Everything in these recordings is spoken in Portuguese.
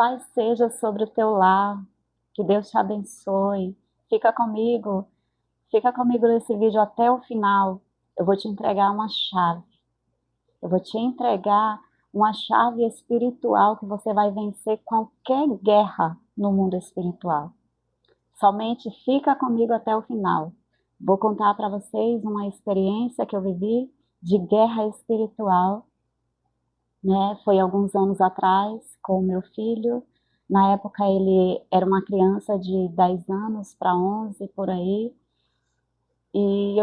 paz seja sobre o teu lar, que Deus te abençoe. Fica comigo nesse vídeo até o final. Eu vou te entregar uma chave. Eu vou te entregar uma chave espiritual que você vai vencer qualquer guerra no mundo espiritual. Somente fica comigo até o final. Vou contar para vocês uma experiência que eu vivi de guerra espiritual, né? Foi alguns anos atrás com o meu filho. Na época ele era uma criança de 10 anos para 11 por aí. E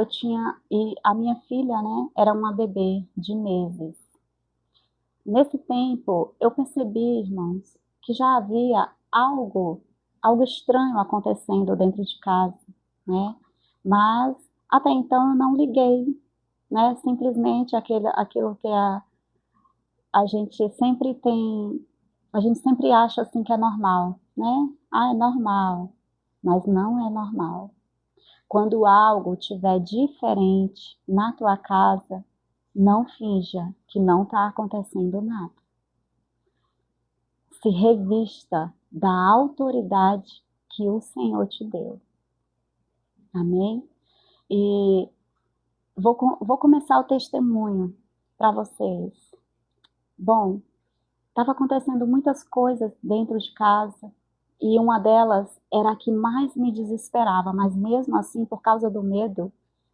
a minha filha, né, era uma bebê de meses. Nesse tempo, eu percebi, irmãos, que já havia algo estranho acontecendo dentro de casa, né? Mas até então eu não liguei, né? Simplesmente aquilo que a gente sempre tem, a gente sempre acha assim que é normal, né? Ah, é normal, mas não é normal. Quando algo estiver diferente na tua casa, não finja que não está acontecendo nada. Se revista da autoridade que o Senhor te deu. Amém? E vou começar o testemunho para vocês. Bom, estava acontecendo muitas coisas dentro de casa e uma delas era a que mais me desesperava, mas mesmo assim, por causa do medo,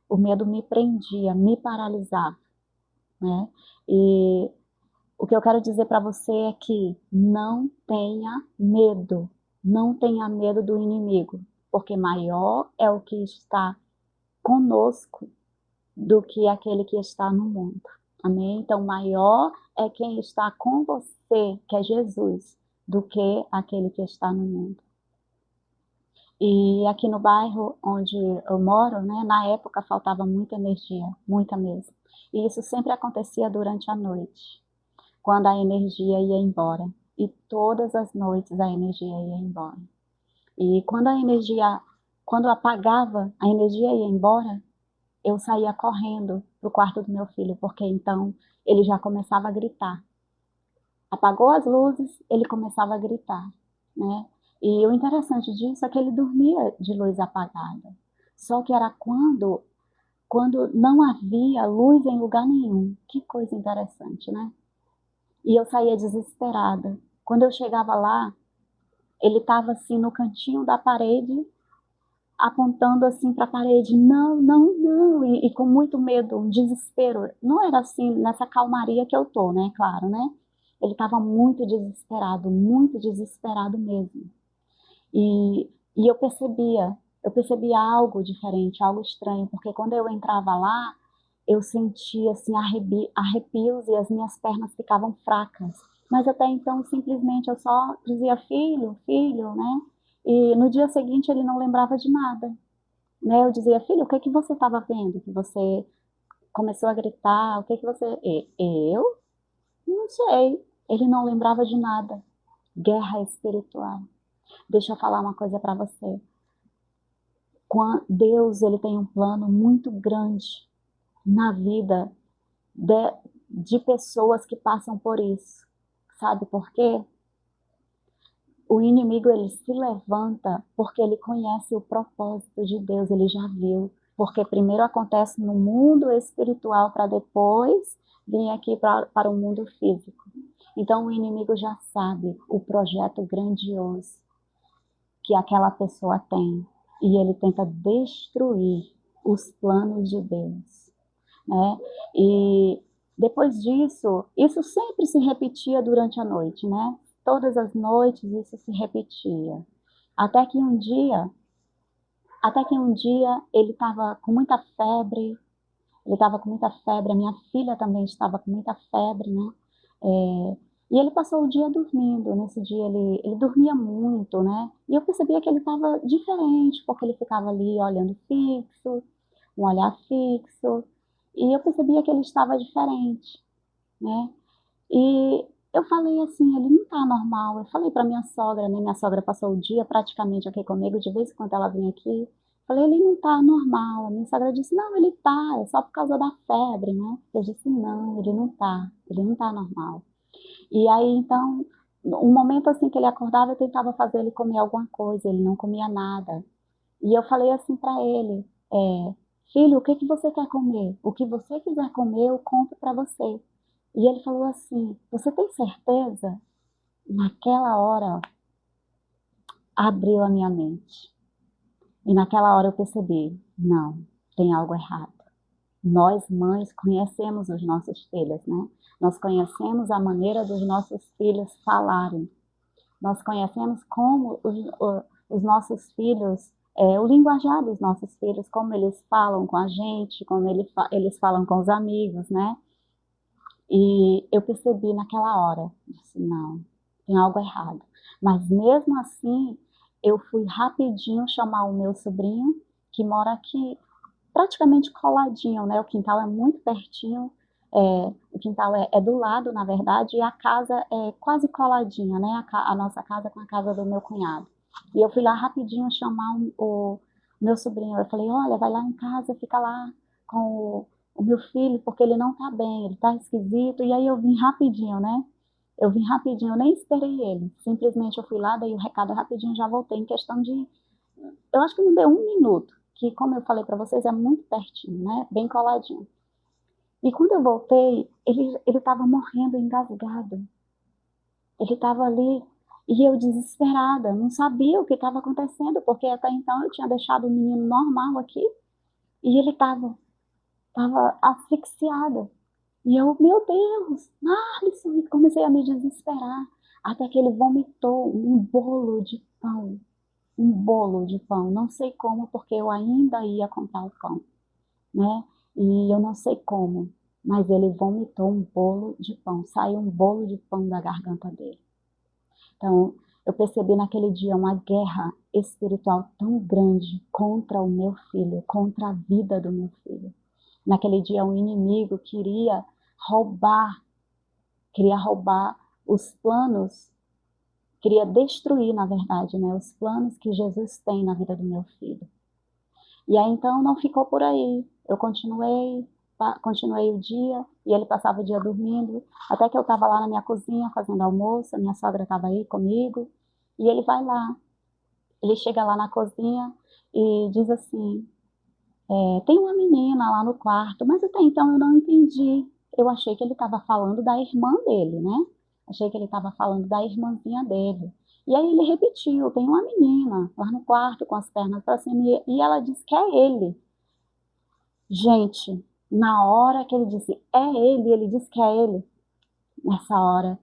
o medo me prendia, me paralisava, né? E o que eu quero dizer para você é que não tenha medo, não tenha medo do inimigo, porque maior é o que está conosco do que aquele que está no mundo. Amém? Então, maior é quem está com você, que é Jesus, do que aquele que está no mundo. E aqui no bairro onde eu moro, né, na época faltava muita energia, muita mesmo. E isso sempre acontecia durante a noite, quando a energia ia embora. E todas as noites a energia ia embora. E quando apagava, a energia ia embora, eu saía correndo para o quarto do meu filho, porque então ele já começava a gritar. Apagou as luzes, ele começava a gritar, né? E o interessante disso é que ele dormia de luz apagada. Só que era quando não havia luz em lugar nenhum. Que coisa interessante, né? E eu saía desesperada. Quando eu chegava lá, ele estava assim no cantinho da parede, apontando assim para a parede, não, não, não, e com muito medo, um desespero. Não era assim, nessa calmaria que eu tô, né, claro, né? Ele estava muito desesperado mesmo. E eu percebia algo diferente, algo estranho, porque quando eu entrava lá, eu sentia assim arrepios e as minhas pernas ficavam fracas. Mas até então, simplesmente, eu só dizia filho, filho, né? E no dia seguinte ele não lembrava de nada, né? Eu dizia, filho, o que que você estava vendo? Que você começou a gritar, o que que você... Eu? Não sei. Ele não lembrava de nada. Guerra espiritual. Deixa eu falar uma coisa para você. Deus, ele tem um plano muito grande na vida de pessoas que passam por isso. Sabe por quê? O inimigo, ele se levanta porque ele conhece o propósito de Deus, ele já viu. Porque primeiro acontece no mundo espiritual para depois vir aqui para o mundo físico. Então o inimigo já sabe o projeto grandioso que aquela pessoa tem. E ele tenta destruir os planos de Deus, né? E depois disso, isso sempre se repetia durante a noite, né? Todas as noites isso se repetia. Até que um dia ele estava com muita febre, a minha filha também estava com muita febre, né? E ele passou o dia dormindo. Nesse dia ele dormia muito, né? E eu percebia que ele estava diferente, porque ele ficava ali olhando fixo, um olhar fixo, e eu percebia que ele estava diferente, né? E eu falei assim, ele não está normal. Eu falei para minha sogra, né? Minha sogra passou o dia praticamente aqui comigo, de vez em quando ela vinha aqui. Falei, ele não está normal. A minha sogra disse, não, ele está, é só por causa da febre, né? Eu disse, não, ele não está normal. E aí, então, Um momento assim que ele acordava, eu tentava fazer ele comer alguma coisa, ele não comia nada. E eu falei assim para ele, filho, o que que você quer comer? O que você quiser comer, eu compro para você. E ele falou assim, você tem certeza? Naquela hora, abriu a minha mente. E naquela hora eu percebi, não, tem algo errado. Nós, mães, conhecemos os nossos filhos, né? Nós conhecemos a maneira dos nossos filhos falarem. Nós conhecemos como os nossos filhos, o linguajar dos nossos filhos, como eles falam com a gente, como eles falam com os amigos, né? E eu percebi naquela hora, disse, não, tem algo errado. Mas mesmo assim, eu fui rapidinho chamar o meu sobrinho, que mora aqui, praticamente coladinho, né? O quintal é muito pertinho, o quintal é do lado, na verdade, e a casa é quase coladinha, né? A nossa casa com a casa do meu cunhado. E eu fui lá rapidinho chamar o meu sobrinho. Eu falei, olha, vai lá em casa, fica lá com o meu filho, porque ele não tá bem, ele tá esquisito. E aí eu vim rapidinho, né? Eu vim rapidinho, eu nem esperei ele. Simplesmente eu fui lá, dei o recado rapidinho, já voltei em questão de... Eu acho que não deu 1 minuto, que como eu falei para vocês, é muito pertinho, né? Bem coladinho. E quando eu voltei, ele estava morrendo engasgado. Ele estava ali e eu desesperada, não sabia o que estava acontecendo, porque até então eu tinha deixado o menino normal aqui e ele estava asfixiado. E eu, meu Deus, Alisson, e comecei a me desesperar, até que ele vomitou um bolo de pão. Um bolo de pão, não sei como, porque eu ainda ia comprar o pão, né? E eu não sei como, mas ele vomitou um bolo de pão, saiu um bolo de pão da garganta dele. Então, eu percebi naquele dia uma guerra espiritual tão grande contra o meu filho, contra a vida do meu filho. Naquele dia, um inimigo roubar, queria roubar os planos, queria destruir, na verdade, né, os planos que Jesus tem na vida do meu filho. E aí, então, não ficou por aí. Eu continuei o dia, e ele passava o dia dormindo, até que eu estava lá na minha cozinha fazendo almoço, a minha sogra estava aí comigo, e ele vai lá, ele chega lá na cozinha e diz assim, tem uma menina lá no quarto, mas até então eu não entendi. Eu achei que ele estava falando da irmã dele, né? Achei que ele estava falando da irmãzinha dele. E aí ele repetiu, tem uma menina lá no quarto com as pernas para cima, e ela diz que é ele. Gente, na hora que ele disse, ele disse que é ele, nessa hora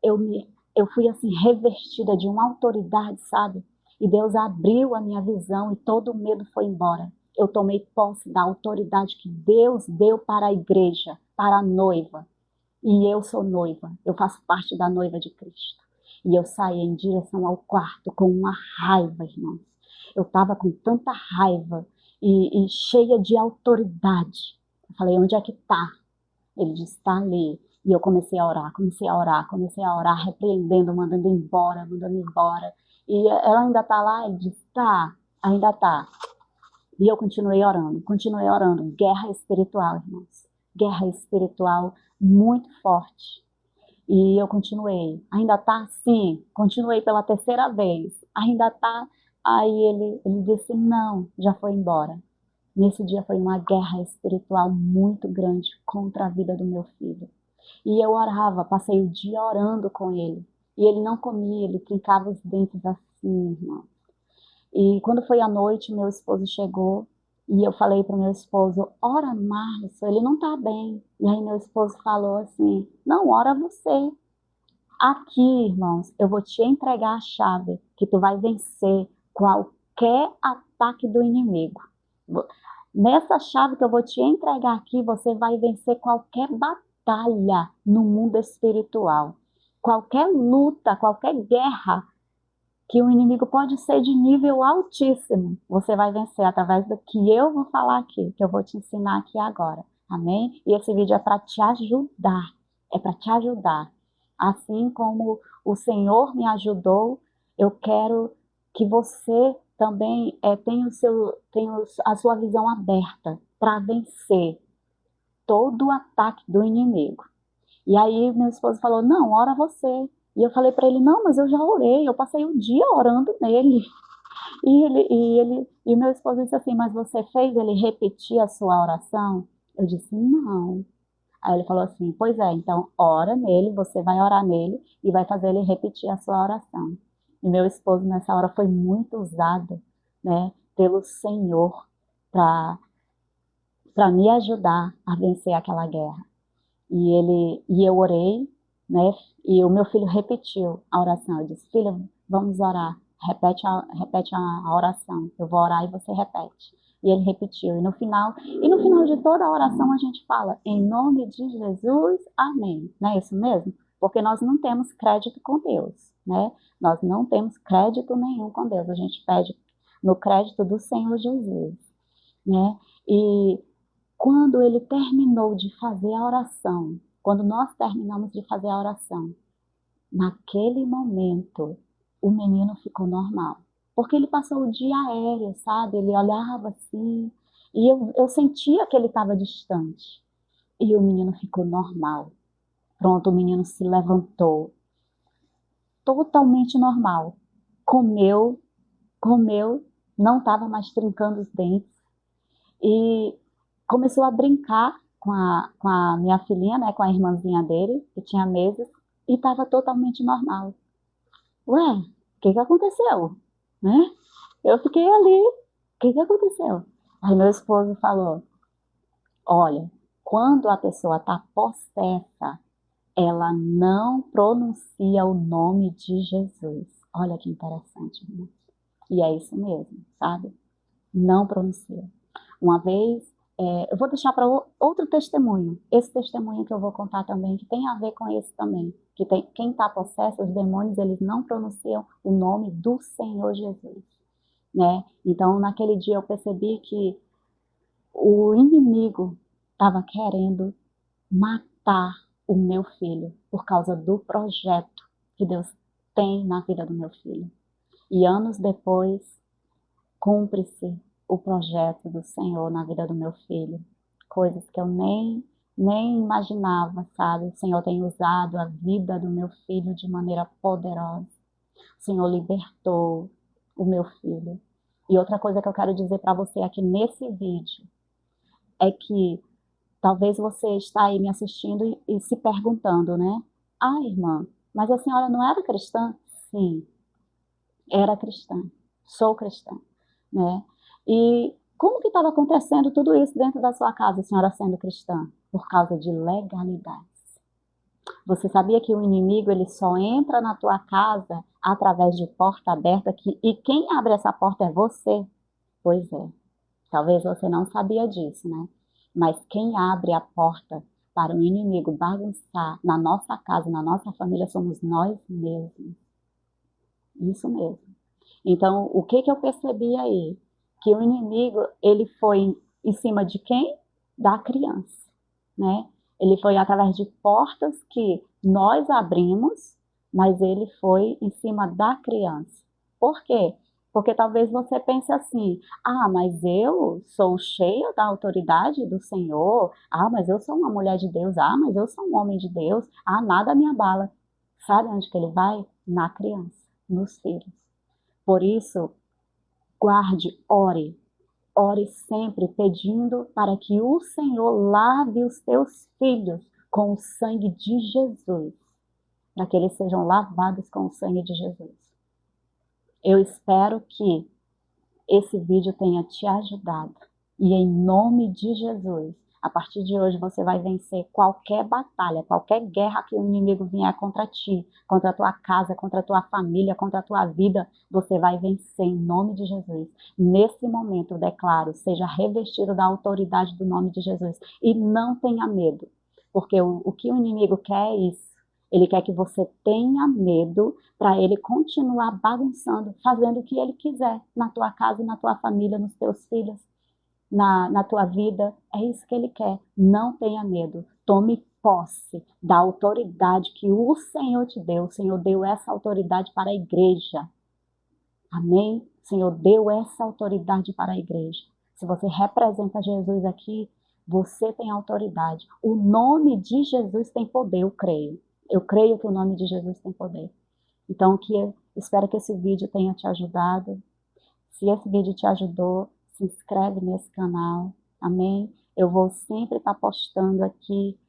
eu fui assim revestida de uma autoridade, sabe? E Deus abriu a minha visão e todo o medo foi embora. Eu tomei posse da autoridade que Deus deu para a igreja, para a noiva. E eu sou noiva, eu faço parte da noiva de Cristo. E eu saí em direção ao quarto com uma raiva, irmãos. Eu estava com tanta raiva e cheia de autoridade. Eu falei, onde é que está? Ele disse, está ali. E eu comecei a orar, repreendendo, mandando embora, mandando embora. E ela ainda está lá? Ele disse, tá, ainda está. E eu continuei orando. Guerra espiritual, irmãos. Guerra espiritual muito forte. E eu continuei. Ainda está? Sim. Continuei pela terceira vez. Ainda está? Aí ele disse, não, já foi embora. Nesse dia foi uma guerra espiritual muito grande contra a vida do meu filho. E eu orava, passei o dia orando com ele. E ele não comia, ele trincava os dentes assim, irmão. E quando foi à noite, meu esposo chegou e eu falei para o meu esposo, ora Marlon, ele não está bem. E aí meu esposo falou assim, não, ora você. Aqui, irmãos, eu vou te entregar a chave que tu vai vencer qualquer ataque do inimigo. Nessa chave que eu vou te entregar aqui, você vai vencer qualquer batalha no mundo espiritual. Qualquer luta, qualquer guerra que o inimigo pode ser de nível altíssimo, você vai vencer através do que eu vou falar aqui, que eu vou te ensinar aqui agora. Amém? E esse vídeo é para te ajudar. É para te ajudar. Assim como o Senhor me ajudou, eu quero que você também tenha a sua visão aberta para vencer todo o ataque do inimigo. E aí meu esposo falou, não, ora você. E eu falei para ele, não, mas eu já orei, eu passei o dia orando nele. E o meu esposo disse assim, mas você fez ele repetir a sua oração? Eu disse, não. Aí ele falou assim, pois é, então ora nele, você vai orar nele e vai fazer ele repetir a sua oração. E meu esposo nessa hora foi muito usado, né, pelo Senhor para me ajudar a vencer aquela guerra. E eu orei, né? E o meu filho repetiu a oração. Eu disse, filho, vamos orar. Repete a oração. Eu vou orar e você repete. E ele repetiu. E no final de toda a oração a gente fala, em nome de Jesus, amém. Não é isso mesmo? Porque nós não temos crédito com Deus, né? Nós não temos crédito nenhum com Deus. A gente pede no crédito do Senhor Jesus, né? E quando ele terminou de fazer a oração, quando nós terminamos de fazer a oração, naquele momento, o menino ficou normal. Porque ele passou o dia aéreo, sabe? Ele olhava assim, e eu sentia que ele estava distante. E o menino ficou normal. Pronto, o menino se levantou, totalmente normal. Comeu, não estava mais trincando os dentes. E começou a brincar com a minha filhinha, né, com a irmãzinha dele, que tinha meses, e estava totalmente normal. Ué, o que aconteceu? Né? Eu fiquei ali, o que aconteceu? Aí meu esposo falou, olha, quando a pessoa está possessa, ela não pronuncia o nome de Jesus. Olha que interessante, né? E é isso mesmo, sabe? Não pronuncia. Uma vez, eu vou deixar para outro testemunho, esse testemunho que eu vou contar também, que tem a ver com esse também, que quem está possesso, os demônios, eles não pronunciam o nome do Senhor Jesus, né? Então, naquele dia eu percebi que o inimigo estava querendo matar o meu filho por causa do projeto que Deus tem na vida do meu filho. E anos depois, cumpre-se o projeto do Senhor na vida do meu filho. Coisas que eu nem imaginava, sabe? O Senhor tem usado a vida do meu filho de maneira poderosa. O Senhor libertou o meu filho. E outra coisa que eu quero dizer para você aqui nesse vídeo é que talvez você está aí me assistindo e se perguntando, né? Ah, irmã, mas a senhora não era cristã? Sim, era cristã. Sou cristã, né? E como que estava acontecendo tudo isso dentro da sua casa, a senhora sendo cristã? Por causa de legalidades. Você sabia que o inimigo ele só entra na tua casa através de porta aberta e quem abre essa porta é você? Pois é. Talvez você não sabia disso, né? Mas quem abre a porta para o inimigo bagunçar na nossa casa, na nossa família, somos nós mesmos. Isso mesmo. Então, o que eu percebi aí? Que o inimigo, ele foi em cima de quem? Da criança, né? Ele foi através de portas que nós abrimos, mas ele foi em cima da criança. Por quê? Porque talvez você pense assim, ah, mas eu sou cheia da autoridade do Senhor, ah, mas eu sou uma mulher de Deus, ah, mas eu sou um homem de Deus, ah, nada me abala. Sabe onde que ele vai? Na criança, nos filhos. Por isso, guarde, ore sempre pedindo para que o Senhor lave os teus filhos com o sangue de Jesus, para que eles sejam lavados com o sangue de Jesus. Eu espero que esse vídeo tenha te ajudado e em nome de Jesus, a partir de hoje você vai vencer qualquer batalha, qualquer guerra que o inimigo vier contra ti, contra a tua casa, contra a tua família, contra a tua vida, você vai vencer em nome de Jesus. Nesse momento, eu declaro, seja revestido da autoridade do nome de Jesus e não tenha medo, porque o que o inimigo quer é isso. Ele quer que você tenha medo para ele continuar bagunçando, fazendo o que ele quiser na tua casa, na tua família, nos teus filhos, na tua vida. É isso que ele quer. Não tenha medo. Tome posse da autoridade que o Senhor te deu. O Senhor deu essa autoridade para a igreja. Amém? O Senhor deu essa autoridade para a igreja. Se você representa Jesus aqui, você tem autoridade. O nome de Jesus tem poder, eu creio. Eu creio que o nome de Jesus tem poder. Então, espero que esse vídeo tenha te ajudado. Se esse vídeo te ajudou, se inscreve nesse canal, amém? Eu vou sempre estar postando aqui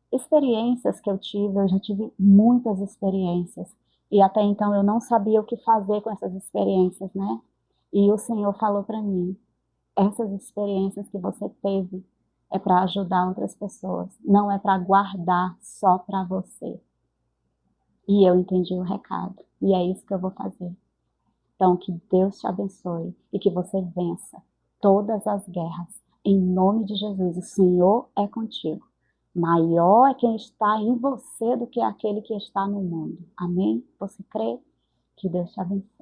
experiências que eu já tive muitas experiências. E até então eu não sabia o que fazer com essas experiências, né? E o Senhor falou para mim, essas experiências que você teve é para ajudar outras pessoas, não é para guardar só para você. E eu entendi o recado, e é isso que eu vou fazer. Então, que Deus te abençoe e que você vença todas as guerras. Em nome de Jesus, o Senhor é contigo. Maior é quem está em você do que aquele que está no mundo. Amém? Você crê? Que Deus te abençoe.